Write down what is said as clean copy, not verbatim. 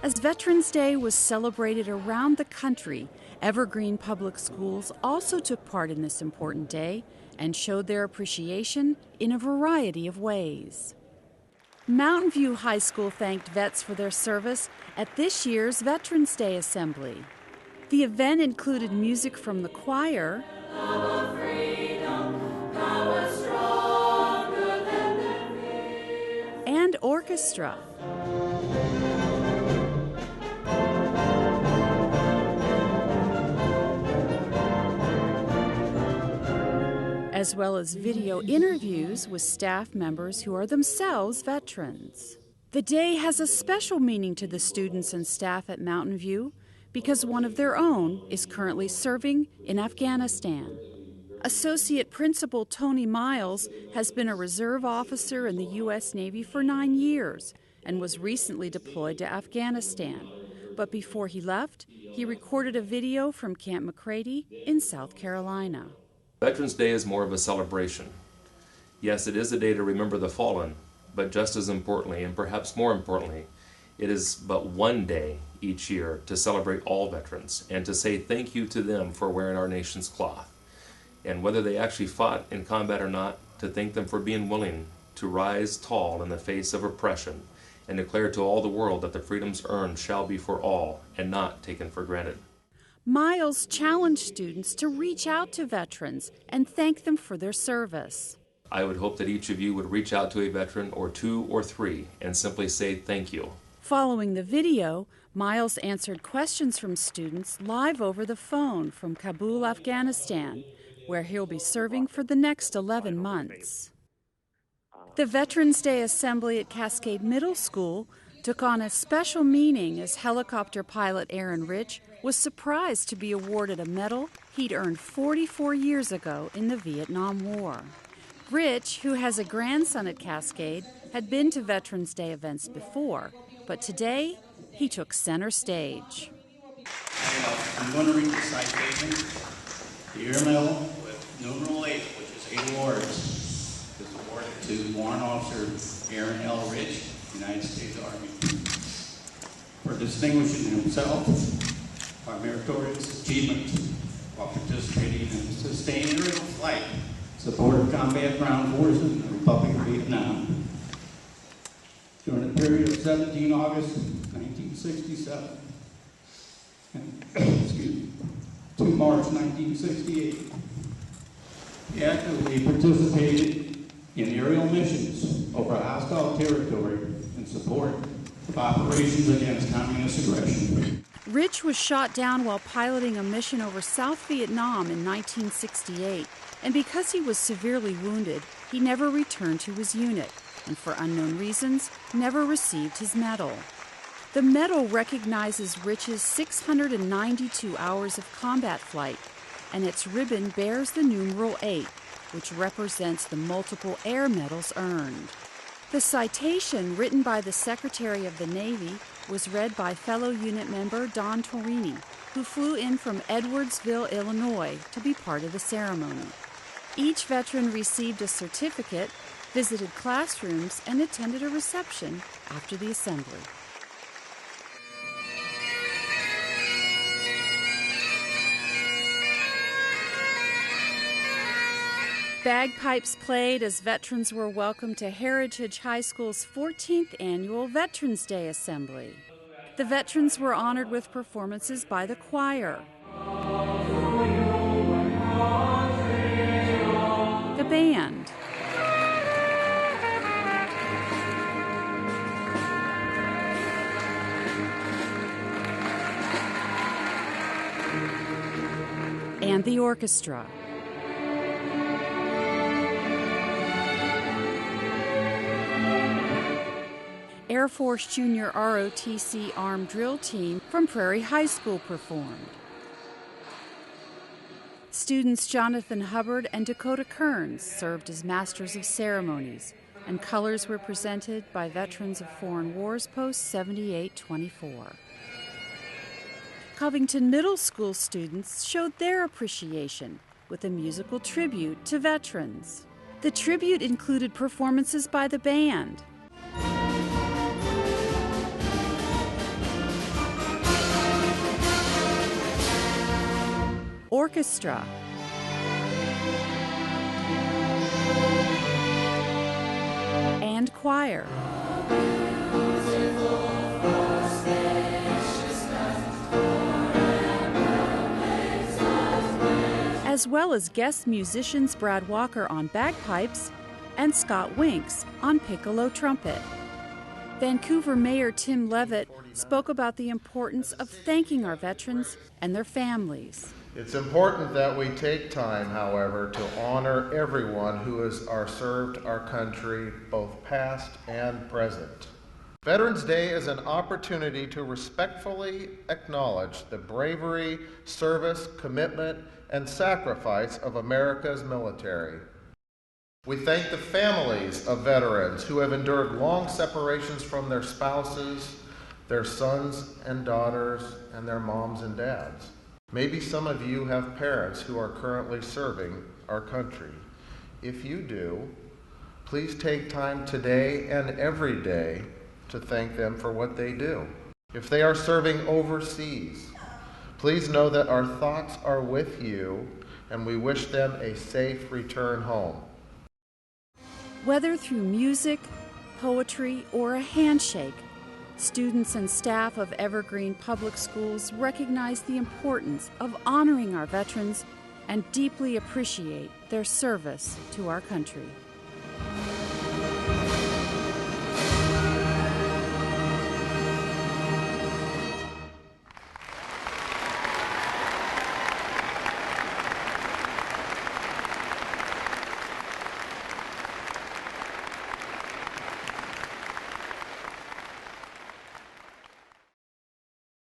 As Veterans Day was celebrated around the country, Evergreen Public Schools also took part in this important day and showed their appreciation in a variety of ways. Mountain View High School thanked vets for their service at this year's Veterans Day Assembly. The event included music from the choir and orchestra. As well as video interviews with staff members who are themselves veterans. The day has a special meaning to the students and staff at Mountain View because one of their own is currently serving in Afghanistan. Associate Principal Tony Miles has been a reserve officer in the U.S. Navy for 9 years and was recently deployed to Afghanistan. But before he left, he recorded a video from Camp McCready in South Carolina. Veterans Day is more of a celebration. Yes, it is a day to remember the fallen, but just as importantly, and perhaps more importantly, it is but one day each year to celebrate all veterans and to say thank you to them for wearing our nation's cloth. And whether they actually fought in combat or not, to thank them for being willing to rise tall in the face of oppression and declare to all the world that the freedoms earned shall be for all and not taken for granted. Miles challenged students to reach out to veterans and thank them for their service. I would hope that each of you would reach out to a veteran or two or three and simply say thank you. Following the video, Miles answered questions from students live over the phone from Kabul, Afghanistan, where he'll be serving for the next 11 months. The Veterans Day Assembly at Cascade Middle School took on a special meaning as helicopter pilot Aaron Rich was surprised to be awarded a medal he'd earned 44 years ago in the Vietnam War. Rich, who has a grandson at Cascade, had been to Veterans Day events before, but today he took center stage. I'm going to read the citation. The Air Medal with numeral 8, which is 8 awards, is awarded to Warrant Officer Aaron L. Rich, United States Army, for distinguishing himself by meritorious achievement while participating in sustained aerial flight, support of combat ground forces in the Republic of Vietnam during the period of 17 August 1967 and 2 March 1968. He actively participated in aerial missions over hostile territory in support of operations against communist aggression. Rich was shot down while piloting a mission over South Vietnam in 1968, and because he was severely wounded, he never returned to his unit, and for unknown reasons, never received his medal. The medal recognizes Rich's 692 hours of combat flight, and its ribbon bears the numeral 8, which represents the multiple air medals earned. The citation, written by the Secretary of the Navy, was read by fellow unit member Don Torini, who flew in from Edwardsville, Illinois, to be part of the ceremony. Each veteran received a certificate, visited classrooms, and attended a reception after the assembly. Bagpipes played as veterans were welcomed to Heritage High School's 14th annual Veterans Day Assembly. The veterans were honored with performances by the choir, the band, and the orchestra. Air Force Junior ROTC Armed Drill Team from Prairie High School performed. Students Jonathan Hubbard and Dakota Kearns served as Masters of Ceremonies, and colors were presented by veterans of Foreign Wars Post 7824. Covington Middle School students showed their appreciation with a musical tribute to veterans. The tribute included performances by the band, orchestra, and choir. As well as guest musicians Brad Walker on bagpipes and Scott Winks on piccolo trumpet. Vancouver Mayor Tim Levitt spoke about the importance of thanking our veterans and their families. It's important that we take time, however, to honor everyone who has served our country, both past and present. Veterans Day is an opportunity to respectfully acknowledge the bravery, service, commitment, and sacrifice of America's military. We thank the families of veterans who have endured long separations from their spouses, their sons and daughters, and their moms and dads. Maybe some of you have parents who are currently serving our country. If you do, please take time today and every day to thank them for what they do. If they are serving overseas, please know that our thoughts are with you and we wish them a safe return home. Whether through music, poetry, or a handshake, students and staff of Evergreen Public Schools recognize the importance of honoring our veterans and deeply appreciate their service to our country.